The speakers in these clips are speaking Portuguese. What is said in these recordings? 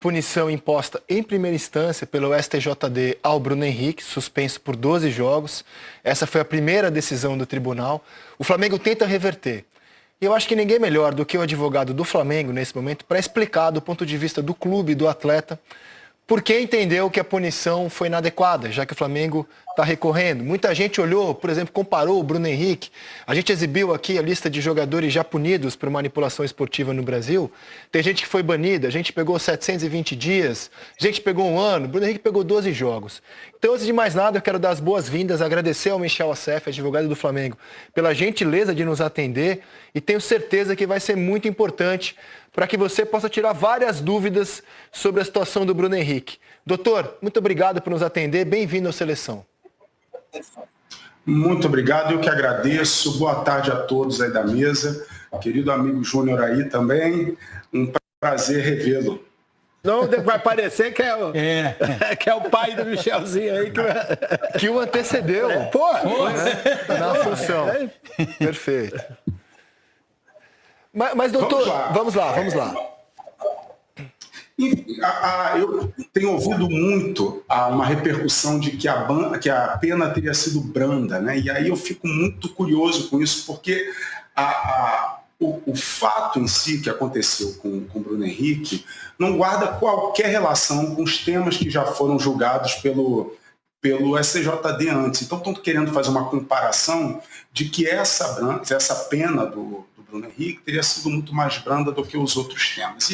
punição imposta em primeira instância pelo STJD ao Bruno Henrique, suspenso por 12 jogos. Essa foi a primeira decisão do tribunal. O Flamengo tenta reverter. E eu acho que ninguém melhor do que o advogado do Flamengo, nesse momento, para explicar do ponto de vista do clube e do atleta por que entendeu que a punição foi inadequada, já que o Flamengo está recorrendo. Muita gente olhou, por exemplo, comparou o Bruno Henrique. A gente exibiu aqui a lista de jogadores já punidos por manipulação esportiva no Brasil. Tem gente que foi banida, a gente pegou 720 dias, a gente pegou 1 ano, o Bruno Henrique pegou 12 jogos. Então, antes de mais nada, eu quero dar as boas-vindas, agradecer ao Michel Assef, advogado do Flamengo, pela gentileza de nos atender e tenho certeza que vai ser muito importante para que você possa tirar várias dúvidas sobre a situação do Bruno Henrique. Doutor, muito obrigado por nos atender. Bem-vindo à Seleção. Muito obrigado, eu que agradeço. Boa tarde a todos aí da mesa. Querido amigo Júnior aí também. Um prazer revê-lo. Não vai parecer que que é o pai do Michelzinho aí que o antecedeu. Na função. Perfeito. Mas doutor, vamos lá. Eu tenho ouvido muito uma repercussão de que a pena teria sido branda, né? E aí eu fico muito curioso com isso, porque o fato em si que aconteceu com o Bruno Henrique não guarda qualquer relação com os temas que já foram julgados pelo STJD antes. Então estão querendo fazer uma comparação de que essa pena do Bruno Henrique teria sido muito mais branda do que os outros temas.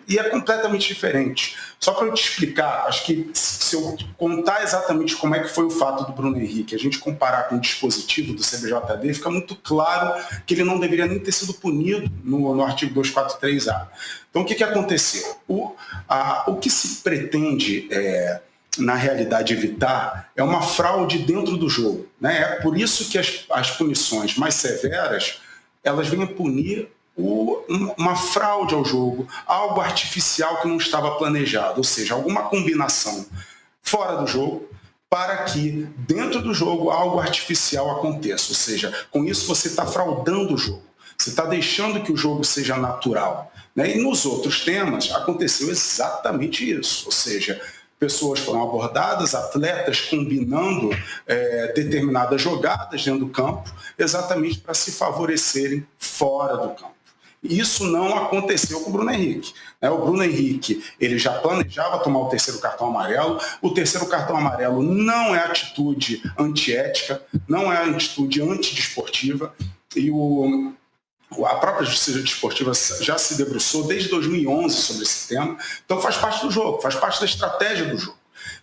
E é completamente diferente. Só para eu te explicar, acho que se eu contar exatamente como é que foi o fato do Bruno Henrique, a gente comparar com o dispositivo do CBJD, fica muito claro que ele não deveria nem ter sido punido no artigo 243A. Então, o que aconteceu? O que se pretende na realidade, evitar é uma fraude dentro do jogo, né? É por isso que as punições mais severas elas vêm a punir uma fraude ao jogo, algo artificial que não estava planejado, ou seja, alguma combinação fora do jogo para que dentro do jogo algo artificial aconteça, ou seja, com isso você está fraudando o jogo, você está deixando que o jogo seja natural, né? E nos outros temas aconteceu exatamente isso, ou seja, pessoas foram abordadas, atletas combinando determinadas jogadas dentro do campo, exatamente para se favorecerem fora do campo. Isso não aconteceu com o Bruno Henrique. O Bruno Henrique ele já planejava tomar o terceiro cartão amarelo. O terceiro cartão amarelo não é atitude antiética, não é atitude antidesportiva. E a própria Justiça Desportiva já se debruçou desde 2011 sobre esse tema, então faz parte do jogo, faz parte da estratégia do jogo.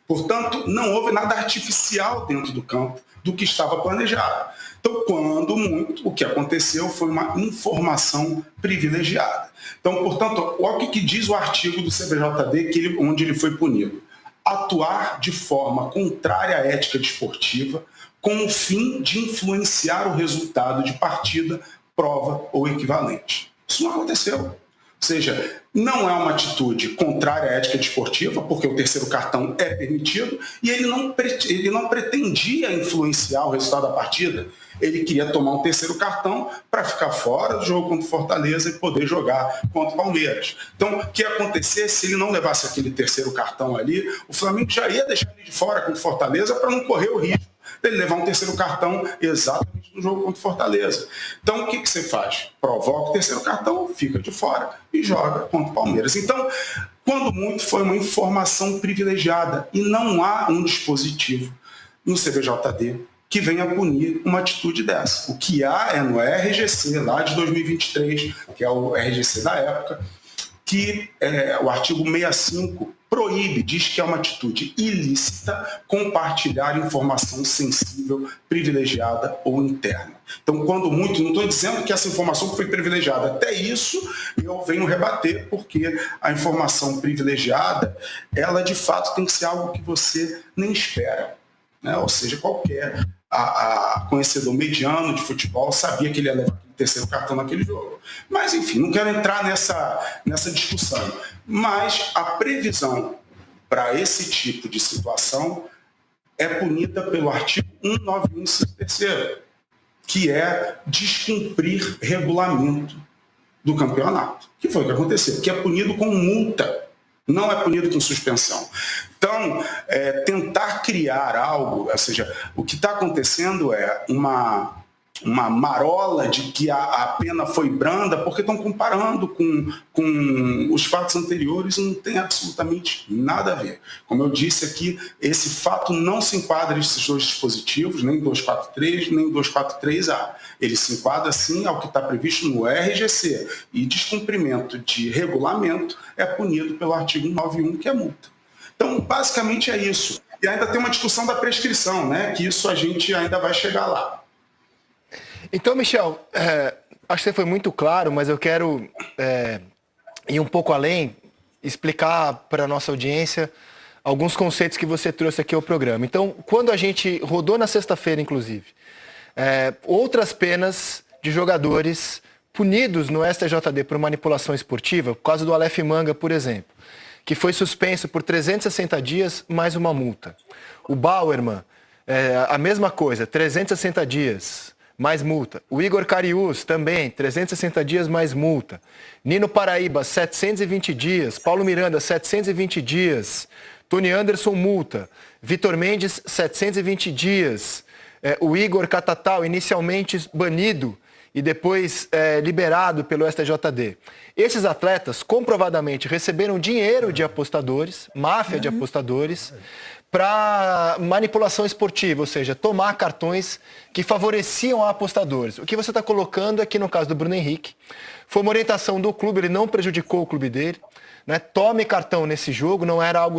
Portanto, não houve nada artificial dentro do campo do que estava planejado. Então, quando muito, o que aconteceu foi uma informação privilegiada. Então, portanto, olha o que diz o artigo do CBJD onde ele foi punido. Atuar de forma contrária à ética desportiva com o fim de influenciar o resultado de partida, prova ou equivalente. Isso não aconteceu. Ou seja, não é uma atitude contrária à ética desportiva, porque o terceiro cartão é permitido, e ele não pretendia influenciar o resultado da partida. Ele queria tomar um terceiro cartão para ficar fora do jogo contra o Fortaleza e poder jogar contra o Palmeiras. Então, o que ia acontecer se ele não levasse aquele terceiro cartão ali, o Flamengo já ia deixar ele de fora contra o Fortaleza para não correr o risco dele levar um terceiro cartão exatamente no jogo contra o Fortaleza. Então, o que você faz? Provoca o terceiro cartão, fica de fora e joga contra o Palmeiras. Então, quando muito, foi uma informação privilegiada e não há um dispositivo no CBJD que venha punir uma atitude dessa. O que há é no RGC, lá de 2023, que é o RGC da época, que o artigo 65 proíbe, diz que é uma atitude ilícita compartilhar informação sensível, privilegiada ou interna. Então, quando muito, não estou dizendo que essa informação foi privilegiada, até isso eu venho rebater, porque a informação privilegiada, ela de fato tem que ser algo que você nem espera, né? Ou seja, qualquer conhecedor mediano de futebol sabia que ele ia levar o terceiro cartão naquele jogo. Mas, enfim, não quero entrar nessa discussão. Mas a previsão para esse tipo de situação é punida pelo artigo 191, inciso 3º, que é descumprir regulamento do campeonato. Que foi o que aconteceu, que é punido com multa. Não é punido com suspensão. Então, tentar criar algo, ou seja, o que está acontecendo é uma marola de que a pena foi branda, porque estão comparando com os fatos anteriores e não tem absolutamente nada a ver. Como eu disse aqui, esse fato não se enquadra nesses dois dispositivos, nem 243, nem 243A. Ele se enquadra, sim, ao que está previsto no RGC. E descumprimento de regulamento é punido pelo artigo 91, que é multa. Então, basicamente é isso. E ainda tem uma discussão da prescrição, né? Que isso a gente ainda vai chegar lá. Então, Michel, acho que você foi muito claro, mas eu quero ir um pouco além, explicar para a nossa audiência alguns conceitos que você trouxe aqui ao programa. Então, quando a gente rodou na sexta-feira, inclusive, outras penas de jogadores punidos no STJD por manipulação esportiva, por causa do Aleph Manga, por exemplo, que foi suspenso por 360 dias mais uma multa. O Bauerman, a mesma coisa, 360 dias mais multa. O Igor Cariús também, 360 dias mais multa. Nino Paraíba, 720 dias. Paulo Miranda, 720 dias. Tony Anderson, multa. Vitor Mendes, 720 dias. O Igor Catatal, inicialmente banido e depois liberado pelo STJD. Esses atletas comprovadamente receberam dinheiro de apostadores, máfia de apostadores, para manipulação esportiva, ou seja, tomar cartões que favoreciam apostadores. O que você está colocando aqui no caso do Bruno Henrique foi uma orientação do clube, ele não prejudicou o clube dele, né? Tome cartão nesse jogo, não era algo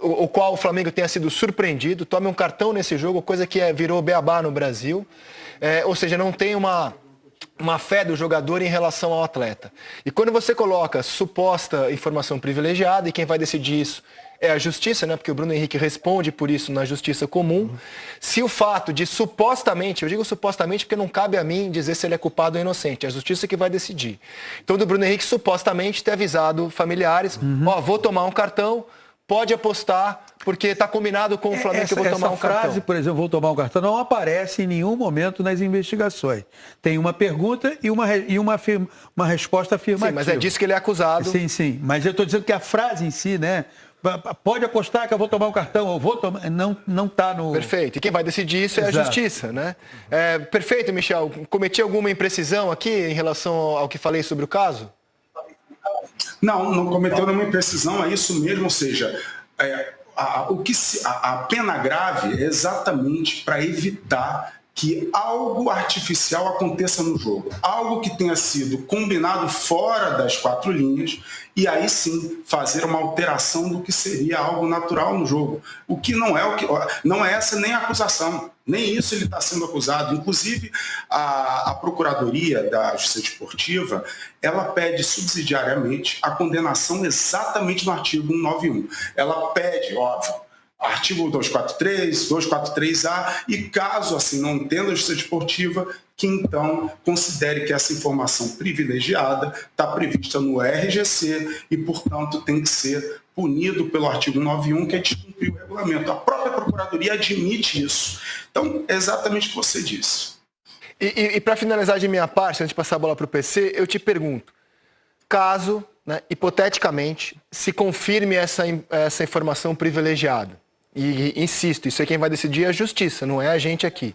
o qual o Flamengo tenha sido surpreendido, tome um cartão nesse jogo, coisa que virou beabá no Brasil, ou seja, não tem uma fé do jogador em relação ao atleta. E quando você coloca suposta informação privilegiada, e quem vai decidir isso é a justiça, né? Porque o Bruno Henrique responde por isso na justiça comum. Se o fato de supostamente, eu digo supostamente porque não cabe a mim dizer se ele é culpado ou inocente, é a justiça que vai decidir. Então, do Bruno Henrique supostamente ter avisado familiares, vou tomar um cartão, pode apostar, porque está combinado com o Flamengo que eu vou tomar um cartão. Essa frase, por exemplo, vou tomar um cartão, não aparece em nenhum momento nas investigações. Tem uma pergunta e uma resposta afirmativa. Sim, mas é disso que ele é acusado. Sim. Mas eu estou dizendo que a frase em si, né? Pode apostar que eu vou tomar um cartão, eu vou tomar. Não está no. Perfeito. E quem vai decidir isso é a justiça, né? Perfeito, Michel. Cometi alguma imprecisão aqui em relação ao que falei sobre o caso? Não cometeu nenhuma imprecisão, é isso mesmo, ou seja, a pena grave é exatamente para evitar que algo artificial aconteça no jogo, algo que tenha sido combinado fora das quatro linhas, e aí sim fazer uma alteração do que seria algo natural no jogo. O que não é essa nem a acusação, nem isso ele está sendo acusado. Inclusive, a Procuradoria da Justiça Desportiva, ela pede subsidiariamente a condenação exatamente no artigo 191. Ela pede, óbvio, artigo 243, 243A, e caso assim não entenda a Justiça Desportiva, que então considere que essa informação privilegiada está prevista no RGC e, portanto, tem que ser punido pelo artigo 91, que é descumprir o regulamento. A própria Procuradoria admite isso. Então, é exatamente o que você disse. E para finalizar de minha parte, antes de passar a bola para o PC, eu te pergunto, caso, né, hipoteticamente, se confirme essa informação privilegiada, e insisto, isso é quem vai decidir é a justiça, não é a gente aqui.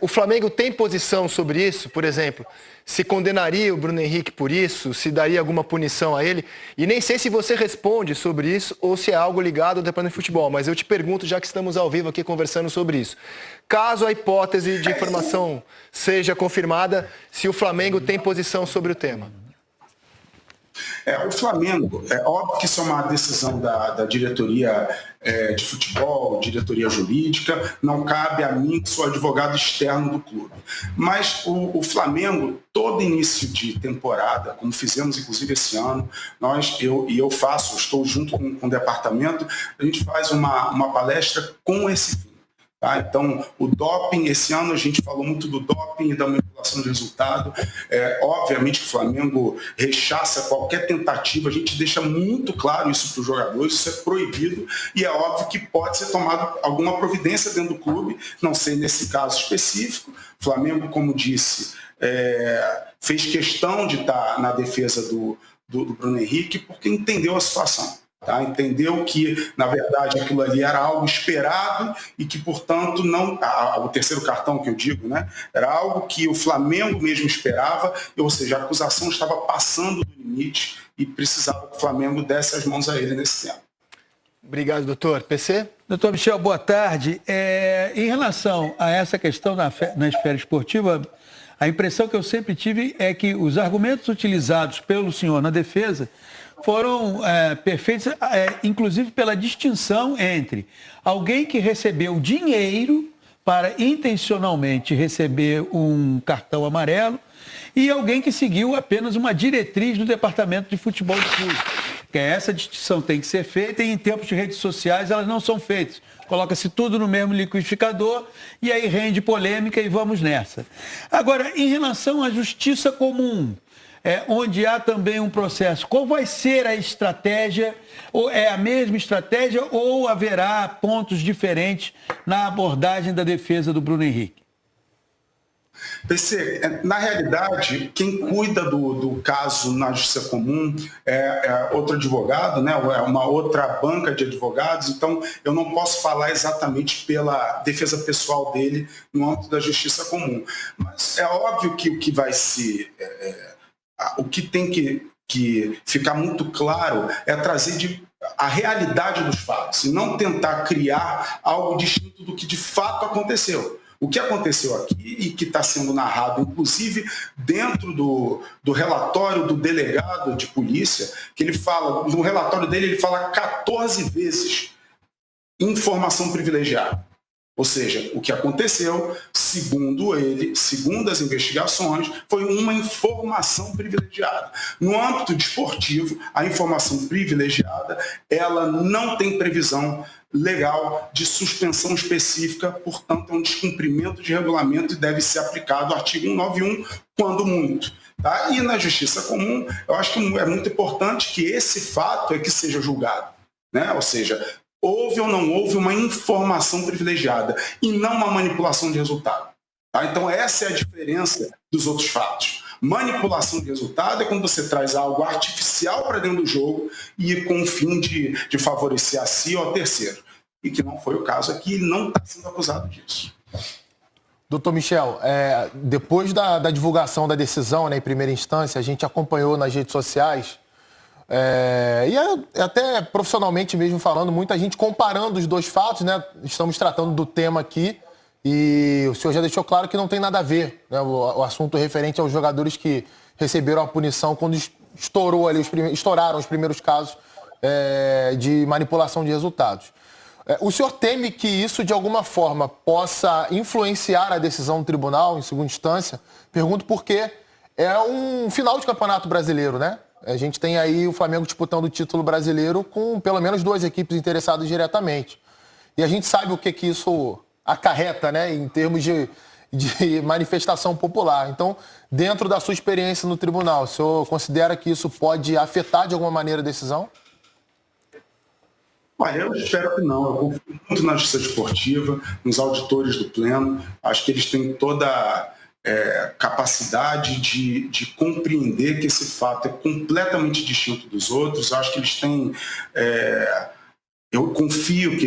O Flamengo tem posição sobre isso? Por exemplo, se condenaria o Bruno Henrique por isso? Se daria alguma punição a ele? E nem sei se você responde sobre isso ou se é algo ligado ao departamento de futebol, mas eu te pergunto, já que estamos ao vivo aqui conversando sobre isso. Caso a hipótese de informação seja confirmada, se o Flamengo tem posição sobre o tema. O Flamengo, é óbvio que isso é uma decisão da diretoria de futebol, diretoria jurídica, não cabe a mim, que sou advogado externo do clube. Mas o Flamengo, todo início de temporada, como fizemos inclusive esse ano, estou junto com o departamento, a gente faz uma palestra com esse fim. Tá? Então, o doping, esse ano a gente falou muito do doping e da manipulação de resultado. Obviamente que o Flamengo rechaça qualquer tentativa, a gente deixa muito claro isso para os jogadores, isso é proibido e é óbvio que pode ser tomada alguma providência dentro do clube, não sei nesse caso específico. O Flamengo, como disse, fez questão de estar na defesa do do Bruno Henrique, porque entendeu a situação. Tá? Entendeu que, na verdade, aquilo ali era algo esperado e que, portanto, não, o terceiro cartão que eu digo, né, era algo que o Flamengo mesmo esperava, ou seja, a acusação estava passando do limite e precisava que o Flamengo desse as mãos a ele nesse tempo. Obrigado, doutor. PC? Doutor Michel, boa tarde. Em relação a essa questão na esfera esportiva, a impressão que eu sempre tive é que os argumentos utilizados pelo senhor na defesa foram perfeitos, inclusive pela distinção entre alguém que recebeu dinheiro para intencionalmente receber um cartão amarelo e alguém que seguiu apenas uma diretriz do Departamento de Futebol do Clube. Porque essa distinção tem que ser feita e em tempos de redes sociais elas não são feitas. Coloca-se tudo no mesmo liquidificador e aí rende polêmica e vamos nessa. Agora, em relação à justiça comum, onde há também um processo, qual vai ser a estratégia? Ou é a mesma estratégia ou haverá pontos diferentes na abordagem da defesa do Bruno Henrique? PC, na realidade, quem cuida do caso na Justiça Comum é outro advogado, né? É uma outra banca de advogados, então eu não posso falar exatamente pela defesa pessoal dele no âmbito da Justiça Comum. Mas é óbvio que o que vai se... o que tem que ficar muito claro é trazer a realidade dos fatos e não tentar criar algo distinto do que de fato aconteceu. O que aconteceu aqui e que está sendo narrado, inclusive dentro do relatório do delegado de polícia, que ele fala, no relatório dele ele fala 14 vezes informação privilegiada. Ou seja, o que aconteceu, segundo ele, segundo as investigações, foi uma informação privilegiada. No âmbito desportivo, a informação privilegiada, ela não tem previsão legal de suspensão específica, portanto, é um descumprimento de regulamento e deve ser aplicado o artigo 191, quando muito. Tá? E na Justiça Comum, eu acho que é muito importante que esse fato é que seja julgado. Né? Ou seja, houve ou não houve uma informação privilegiada e não uma manipulação de resultado. Tá? Então, essa é a diferença dos outros fatos. Manipulação de resultado é quando você traz algo artificial para dentro do jogo e com o fim de favorecer a si ou a terceiro. E que não foi o caso aqui, ele não está sendo acusado disso. Doutor Michel, depois da divulgação da decisão, né, em primeira instância, a gente acompanhou nas redes sociais, e até profissionalmente mesmo falando, muita gente comparando os dois fatos, né? Estamos tratando do tema aqui e o senhor já deixou claro que não tem nada a ver, né, o assunto referente aos jogadores que receberam a punição quando estouraram os primeiros casos de manipulação de resultados. O senhor teme que isso, de alguma forma, possa influenciar a decisão do tribunal, em segunda instância? Pergunto porque é um final de campeonato brasileiro, né? A gente tem aí o Flamengo disputando o título brasileiro com pelo menos duas equipes interessadas diretamente. E a gente sabe o que isso acarreta, né, em termos de manifestação popular. Então, dentro da sua experiência no tribunal, o senhor considera que isso pode afetar de alguma maneira a decisão? Olha, eu espero que não. Eu confio muito na justiça esportiva, nos auditores do Pleno. Acho que eles têm toda capacidade de compreender que esse fato é completamente distinto dos outros. Acho que eles têm... eu confio que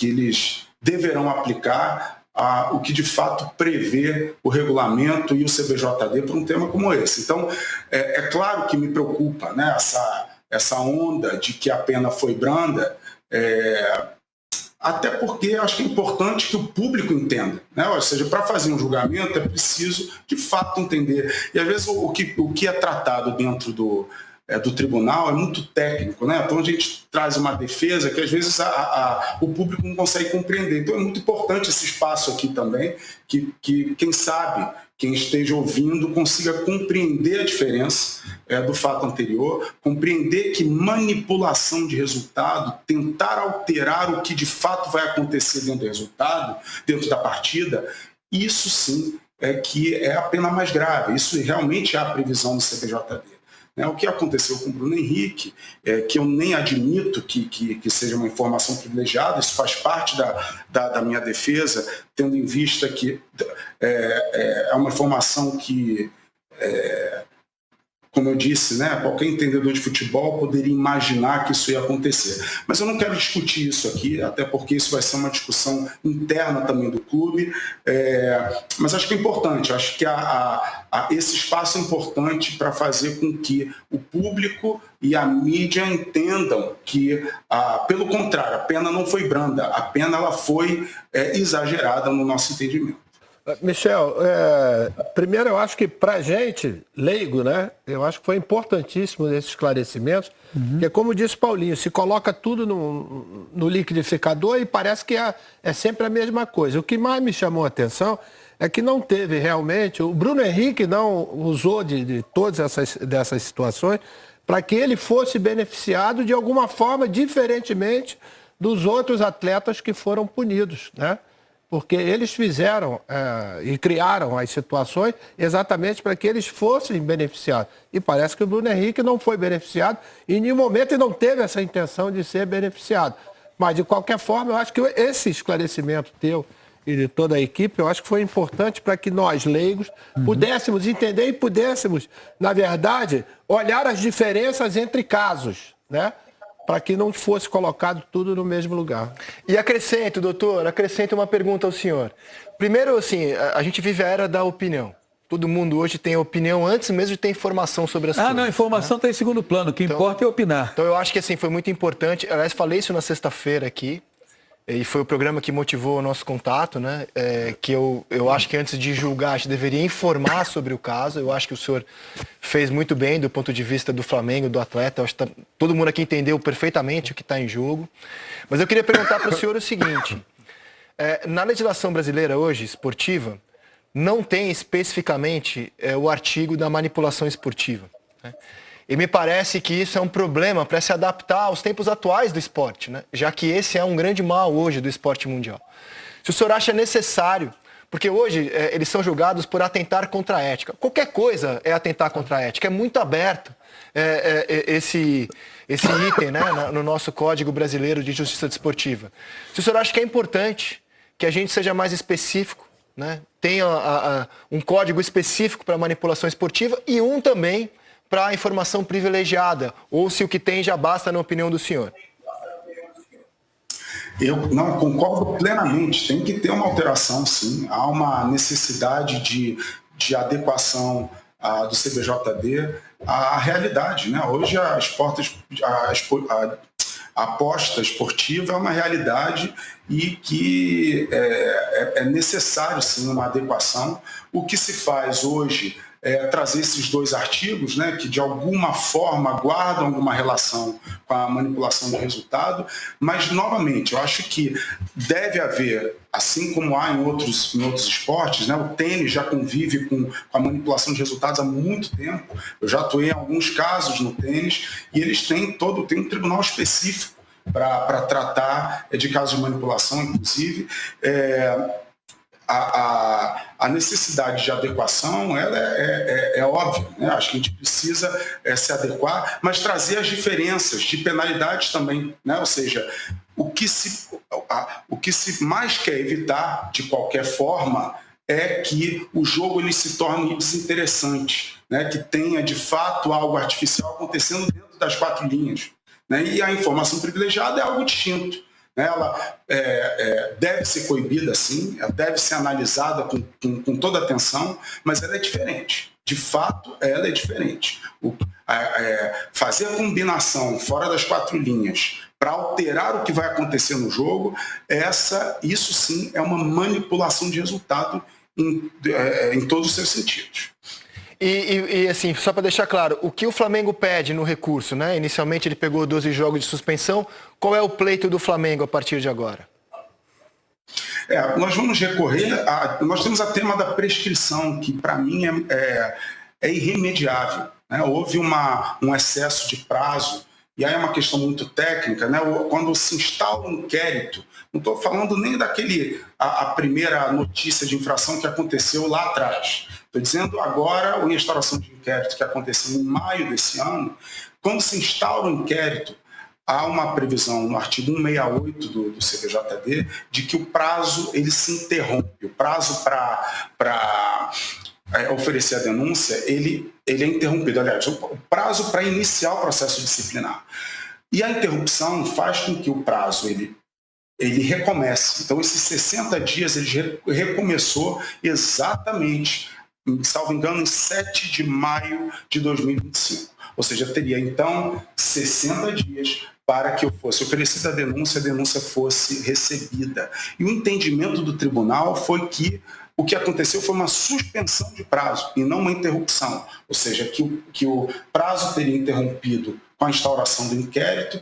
eles deverão aplicar o que de fato prevê o regulamento e o CBJD para um tema como esse. Então, é claro que me preocupa, né, essa onda de que a pena foi branda, até porque acho que é importante que o público entenda, né? Ou seja, para fazer um julgamento é preciso de fato entender. E às vezes o que é tratado dentro do tribunal é muito técnico, né? Então a gente traz uma defesa que às vezes o público não consegue compreender. Então é muito importante esse espaço aqui também, que quem sabe, quem esteja ouvindo, consiga compreender a diferença do fato anterior, compreender que manipulação de resultado, tentar alterar o que de fato vai acontecer dentro do resultado, dentro da partida, isso sim que é a pena mais grave. Isso realmente há a previsão do CBJD. O que aconteceu com o Bruno Henrique, que eu nem admito que seja uma informação privilegiada, isso faz parte da minha defesa, tendo em vista que é uma informação que como eu disse, né, qualquer entendedor de futebol poderia imaginar que isso ia acontecer. Mas eu não quero discutir isso aqui, até porque isso vai ser uma discussão interna também do clube. Mas acho que é importante, acho que esse espaço é importante para fazer com que o público e a mídia entendam que, pelo contrário, a pena não foi branda, a pena ela foi exagerada no nosso entendimento. Michel, primeiro eu acho que para a gente, leigo, né, eu acho que foi importantíssimo esses esclarecimentos, porque como disse Paulinho, se coloca tudo no liquidificador e parece que é sempre a mesma coisa. O que mais me chamou a atenção é que não teve realmente, o Bruno Henrique não usou de todas dessas situações para que ele fosse beneficiado de alguma forma, diferentemente dos outros atletas que foram punidos, né? Porque eles fizeram e criaram as situações exatamente para que eles fossem beneficiados. E parece que o Bruno Henrique não foi beneficiado em nenhum momento e não teve essa intenção de ser beneficiado. Mas, de qualquer forma, eu acho que esse esclarecimento teu e de toda a equipe, eu acho que foi importante para que nós, leigos, pudéssemos entender e pudéssemos, na verdade, olhar as diferenças entre casos, né? Para que não fosse colocado tudo no mesmo lugar. E acrescento, doutor, uma pergunta ao senhor. Primeiro, assim, a gente vive a era da opinião. Todo mundo hoje tem opinião antes mesmo de ter informação sobre as coisas. Não, informação está em segundo plano. O que importa é opinar. Então eu acho que assim, foi muito importante. Aliás, falei isso na sexta-feira aqui. E foi o programa que motivou o nosso contato, né? Que eu acho que antes de julgar, a gente deveria informar sobre o caso. Eu acho que o senhor fez muito bem do ponto de vista do Flamengo, do atleta. Eu acho que todo mundo aqui entendeu perfeitamente o que está em jogo. Mas eu queria perguntar para o senhor o seguinte. Na legislação brasileira hoje, esportiva, não tem especificamente o artigo da manipulação esportiva, né? E me parece que isso é um problema para se adaptar aos tempos atuais do esporte, né? Já que esse é um grande mal hoje do esporte mundial. Se o senhor acha necessário, porque hoje eles são julgados por atentar contra a ética. Qualquer coisa é atentar contra a ética, é muito aberto esse item, né, no nosso Código Brasileiro de Justiça Desportiva. Se o senhor acha que é importante que a gente seja mais específico, né? Tenha um código específico para manipulação esportiva e um também para a informação privilegiada, ou se o que tem já basta na opinião do senhor? Eu não concordo plenamente, tem que ter uma alteração, sim. Há uma necessidade de adequação do CBJD à realidade, né? Hoje a aposta esportiva é uma realidade e que é necessário, sim, uma adequação. O que se faz hoje trazer esses dois artigos, né, que de alguma forma guardam alguma relação com a manipulação do resultado, mas, novamente, eu acho que deve haver, assim como há em outros esportes, né, o tênis já convive com a manipulação de resultados há muito tempo. Eu já atuei em alguns casos no tênis e eles têm um tribunal específico para tratar de casos de manipulação, inclusive. A necessidade de adequação ela é óbvia, né? Acho que a gente precisa se adequar, mas trazer as diferenças de penalidades também, né? Ou seja, o que se mais quer evitar de qualquer forma é que o jogo ele se torne desinteressante, né? Que tenha de fato algo artificial acontecendo dentro das quatro linhas, né? E a informação privilegiada é algo distinto. Ela deve ser coibida, sim, ela deve ser analisada com toda atenção, mas ela é diferente. De fato, ela é diferente. Fazer a combinação fora das quatro linhas para alterar o que vai acontecer no jogo, isso sim é uma manipulação de resultado em todos os seus sentidos. E assim, só para deixar claro, o que o Flamengo pede no recurso, né? Inicialmente ele pegou 12 jogos de suspensão. Qual é o pleito do Flamengo a partir de agora? Nós vamos recorrer, nós temos a tema da prescrição, que para mim é irremediável, né? Houve um excesso de prazo, e aí é uma questão muito técnica, né? Quando se instala um inquérito, não estou falando nem a primeira notícia de infração que aconteceu lá atrás. Estou dizendo agora a instauração de inquérito que aconteceu em maio desse ano. Quando se instaura um inquérito, há uma previsão no artigo 168 do CBJD de que o prazo ele se interrompe. O prazo para oferecer a denúncia, ele é interrompido. Aliás, o prazo para iniciar o processo disciplinar. E a interrupção faz com que o prazo ele recomece. Então, esses 60 dias, ele recomeçou exatamente, salvo engano, em 7 de maio de 2025. Ou seja, teria, então, 60 dias para que eu fosse oferecida a denúncia fosse recebida. E o entendimento do tribunal foi que o que aconteceu foi uma suspensão de prazo e não uma interrupção. Ou seja, que o prazo teria interrompido com a instauração do inquérito